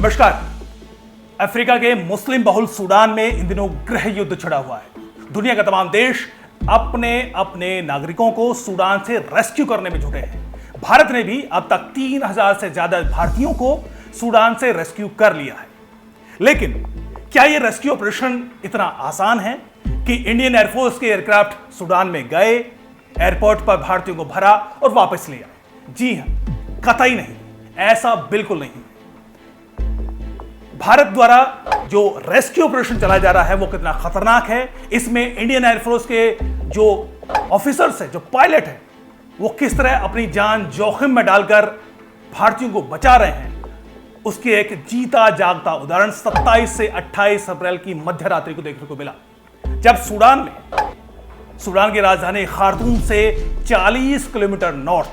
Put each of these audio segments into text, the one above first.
नमस्कार। अफ्रीका के मुस्लिम बहुल सूडान में इन दिनों गृह युद्ध छिड़ा हुआ है। दुनिया के तमाम देश अपने अपने नागरिकों को सूडान से रेस्क्यू करने में जुटे हैं। भारत ने भी अब तक 3000 से ज्यादा भारतीयों को सूडान से रेस्क्यू कर लिया है। लेकिन क्या यह रेस्क्यू ऑपरेशन इतना आसान है कि इंडियन एयरफोर्स के एयरक्राफ्ट सूडान में गए, एयरपोर्ट पर भारतीयों को भरा और वापस ले आए? जी हां, कतई नहीं, ऐसा बिल्कुल नहीं। भारत द्वारा जो रेस्क्यू ऑपरेशन चलाया जा रहा है वो कितना खतरनाक है, इसमें इंडियन एयरफोर्स के जो ऑफिसर्स हैं, जो पायलट हैं, वो किस तरह अपनी जान जोखिम में डालकर भारतीयों को बचा रहे हैं, उसकी एक जीता जागता उदाहरण 27 से 28 अप्रैल की मध्य रात्रि को देखने को मिला, जब सूडान की राजधानी खार्तूम से 40 किलोमीटर नॉर्थ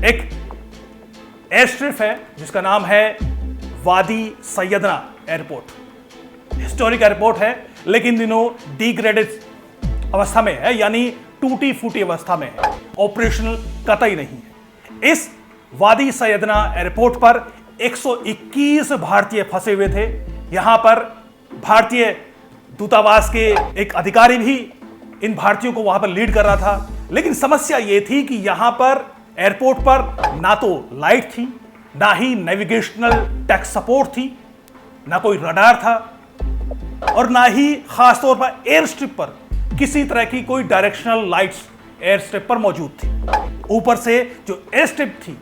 एक एयर स्ट्रिप है जिसका नाम है वादी सैयदना एयरपोर्ट। हिस्टोरिक एयरपोर्ट है लेकिन दिनों डिग्रेडेड अवस्था में है, यानी टूटी फूटी अवस्था में है, ऑपरेशनल कतई नहीं है। इस वादी सैयदना एयरपोर्ट पर 121 भारतीय फंसे हुए थे। यहां पर भारतीय दूतावास के एक अधिकारी भी इन भारतीयों को वहां पर लीड कर रहा था। लेकिन समस्या यह थी कि यहां पर एयरपोर्ट पर ना तो लाइट थी, ना ही नेविगेशनल टेक सपोर्ट थी, ना कोई रडार था और ना ही खासतौर पर एयर स्ट्रिप पर किसी तरह की कोई डायरेक्शनल लाइट्स एयर स्ट्रिप पर मौजूद थी। ऊपर से जो एयर स्ट्रिप थी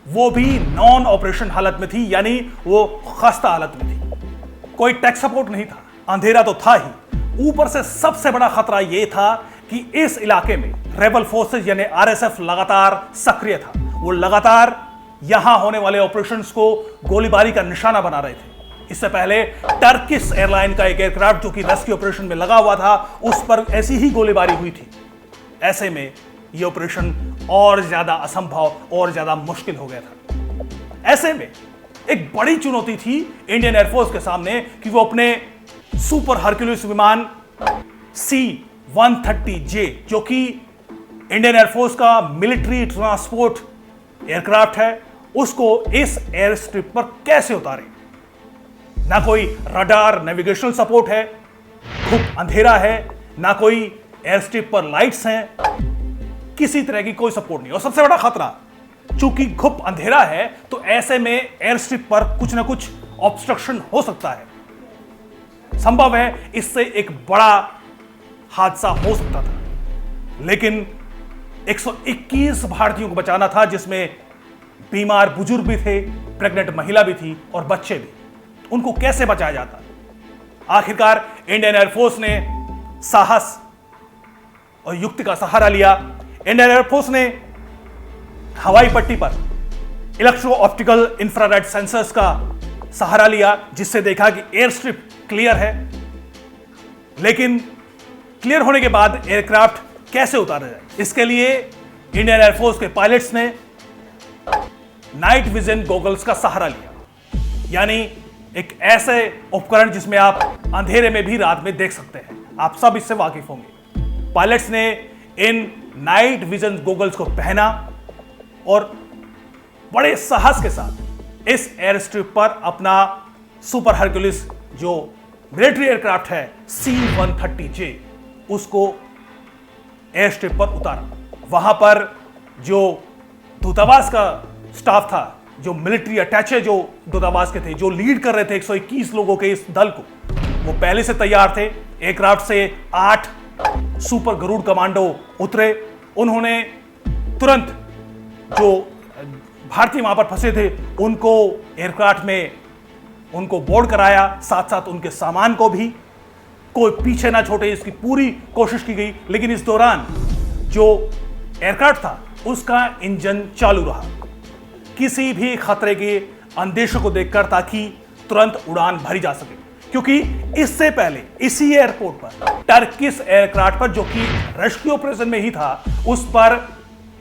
वो भी नॉन ऑपरेशन हालत में थी, यानी वो खस्ता हालत में थी। कोई टेक सपोर्ट नहीं था, अंधेरा तो था ही। ऊपर से सबसे बड़ा खतरा यह था कि इस इलाके में रेबल फोर्सेस यानी आरएसएफ लगातार सक्रिय था। वो लगातार यहां होने वाले ऑपरेशंस को गोलीबारी का निशाना बना रहे थे। इससे पहले टर्किश एयरलाइन का एक एयरक्राफ्ट जो कि रेस्क्यू ऑपरेशन में लगा हुआ था, उस पर ऐसी ही गोलीबारी हुई थी। ऐसे में यह ऑपरेशन और ज्यादा असंभव और ज्यादा मुश्किल हो गया था। ऐसे में एक बड़ी चुनौती थी इंडियन एयरफोर्स के सामने कि वो अपने सुपर हरक्यूलिस विमान C-130J, जो कि इंडियन एयरफोर्स का मिलिट्री ट्रांसपोर्ट एयरक्राफ्ट है, उसको इस एयर स्ट्रिप पर कैसे उतारे। ना कोई रडार नेविगेशनल सपोर्ट है, खूब अंधेरा है, ना कोई एयर स्ट्रिप पर लाइट्स हैं, किसी तरह की कोई सपोर्ट नहीं। और सबसे बड़ा खतरा, चूंकि खूब अंधेरा है तो ऐसे में एयर स्ट्रिप पर कुछ ना कुछ ऑब्स्ट्रक्शन हो सकता है। संभव है इससे एक बड़ा हादसा हो सकता था। लेकिन 121 भारतीयों को बचाना था, जिसमें बीमार बुजुर्ग भी थे, प्रेग्नेंट महिला भी थी और बच्चे भी। उनको कैसे बचाया जाता? आखिरकार इंडियन एयरफोर्स ने साहस और युक्ति का सहारा लिया। इंडियन एयरफोर्स ने हवाई पट्टी पर इलेक्ट्रो ऑप्टिकल इंफ्रारेड सेंसर्स का सहारा लिया, जिससे देखा कि एयर स्ट्रिप क्लियर है। लेकिन क्लियर होने के बाद एयरक्राफ्ट कैसे उतारा जाए, इसके लिए इंडियन एयरफोर्स के पायलट्स ने नाइट विजन गॉगल्स का सहारा लिया, यानी एक ऐसे उपकरण जिसमें आप अंधेरे में भी रात में देख सकते हैं। आप सब इससे वाकिफ होंगे। पायलट्स ने इन नाइट विजन गॉगल्स को पहना और बड़े साहस के साथ इस एयर स्ट्रिप पर अपना सुपर हरक्यूलिस जो मिलिट्री एयरक्राफ्ट है C-130J, उसको एयर स्ट्रिप पर उतारा। वहां पर जो दूतावास का स्टाफ था, जो मिलिट्री अटैचे जो दूतावास के थे, जो लीड कर रहे थे 121 लोगों के इस दल को, वो पहले से तैयार थे। एयरक्राफ्ट से 8 सुपर गरुड़ कमांडो उतरे। उन्होंने तुरंत जो भारतीय वहां पर फंसे थे उनको एयरक्राफ्ट में उनको बोर्ड कराया, साथ साथ उनके सामान को भी, कोई पीछे ना छोड़े इसकी पूरी कोशिश की गई। लेकिन इस दौरान जो एयरक्राफ्ट था उसका इंजन चालू रहा, किसी भी खतरे के अंदेशों को देखकर, ताकि तुरंत उड़ान भरी जा सके। क्योंकि इससे पहले इसी एयरपोर्ट पर टर्किश एयरक्राफ्ट पर, जो कि रेस्क्यू ऑपरेशन में ही था, उस पर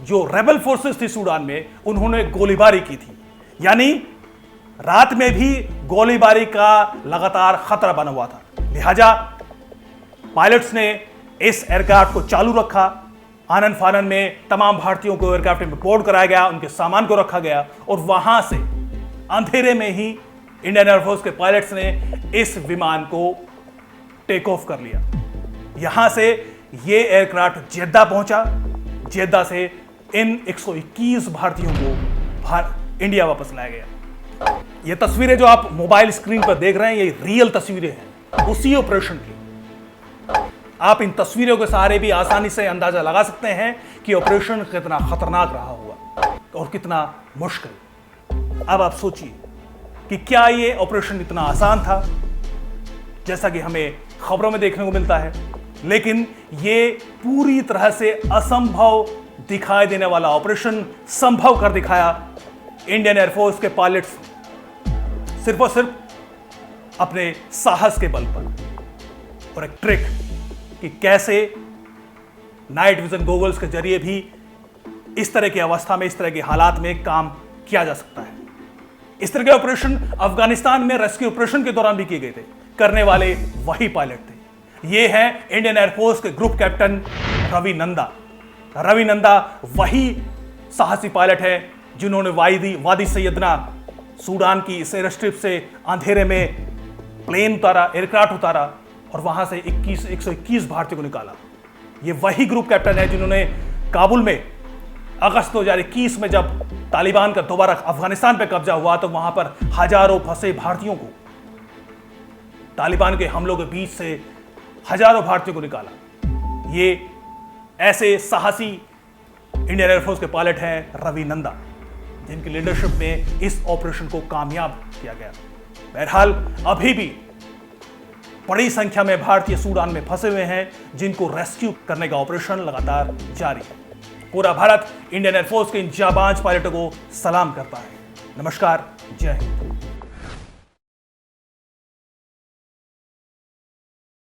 जो रेबल फोर्सेस थी सूडान में, उन्होंने गोलीबारी की थी। यानी रात में भी गोलीबारी का लगातार खतरा बना हुआ था। लिहाजा पायलट्स ने इस एयरक्राफ्ट को चालू रखा। आनन फानन में तमाम भारतीयों को एयरक्राफ्ट में बोर्ड कराया गया, उनके सामान को रखा गया और वहां से अंधेरे में ही इंडियन एयरफोर्स के पायलट्स ने इस विमान को टेक ऑफ कर लिया। यहां से ये एयरक्राफ्ट जेद्दा पहुंचा। जेद्दा से इन 121 भारतीयों को इंडिया वापस लाया गया। ये तस्वीरें जो आप मोबाइल स्क्रीन पर देख रहे हैं, ये रियल तस्वीरें हैं उसी ऑपरेशन की। आप इन तस्वीरों के सहारे भी आसानी से अंदाजा लगा सकते हैं कि ऑपरेशन कितना खतरनाक रहा हुआ और कितना मुश्किल। अब आप सोचिए कि क्या ये ऑपरेशन इतना आसान था जैसा कि हमें खबरों में देखने को मिलता है, लेकिन ये पूरी तरह से असंभव दिखाई देने वाला ऑपरेशन संभव कर दिखाया इंडियन एयरफोर्स के पायलट्स सिर्फ और सिर्फ अपने साहस के बल पर। और एक ट्रिक कि कैसे नाइट विजन गॉगल्स के जरिए भी इस तरह की अवस्था में, इस तरह के हालात में काम किया जा सकता है। इस तरह के ऑपरेशन अफगानिस्तान में रेस्क्यू ऑपरेशन के दौरान भी किए गए थे। करने वाले वही पायलट थे। ये हैं इंडियन एयरफोर्स के ग्रुप कैप्टन रवि नंदा। रवि नंदा वही साहसी पायलट है जिन्होंने वादी सैयदना सूडान की इस एयर स्ट्रिप से अंधेरे में प्लेन उतारा, एयरक्राफ्ट उतारा और वहां से 121 भारतीयों को निकाला। ये वही ग्रुप कैप्टन है जिन्होंने काबुल में अगस्त 2021 में जब तालिबान का दोबारा अफगानिस्तान पर कब्जा हुआ तो वहां पर हजारों फंसे भारतीयों को, तालिबान के हमलों के बीच से हजारों भारतीयों को निकाला। ये ऐसे साहसी इंडियन एयरफोर्स के पायलट हैं रवि नंदा, जिनकी लीडरशिप में इस ऑपरेशन को कामयाब किया गया। बहरहाल अभी भी बड़ी संख्या में भारतीय सूडान में फंसे हुए हैं जिनको रेस्क्यू करने का ऑपरेशन लगातार जारी है। पूरा भारत इंडियन एयरफोर्स के इन जाबाज पायलटों को सलाम करता है। नमस्कार, जय हिंद।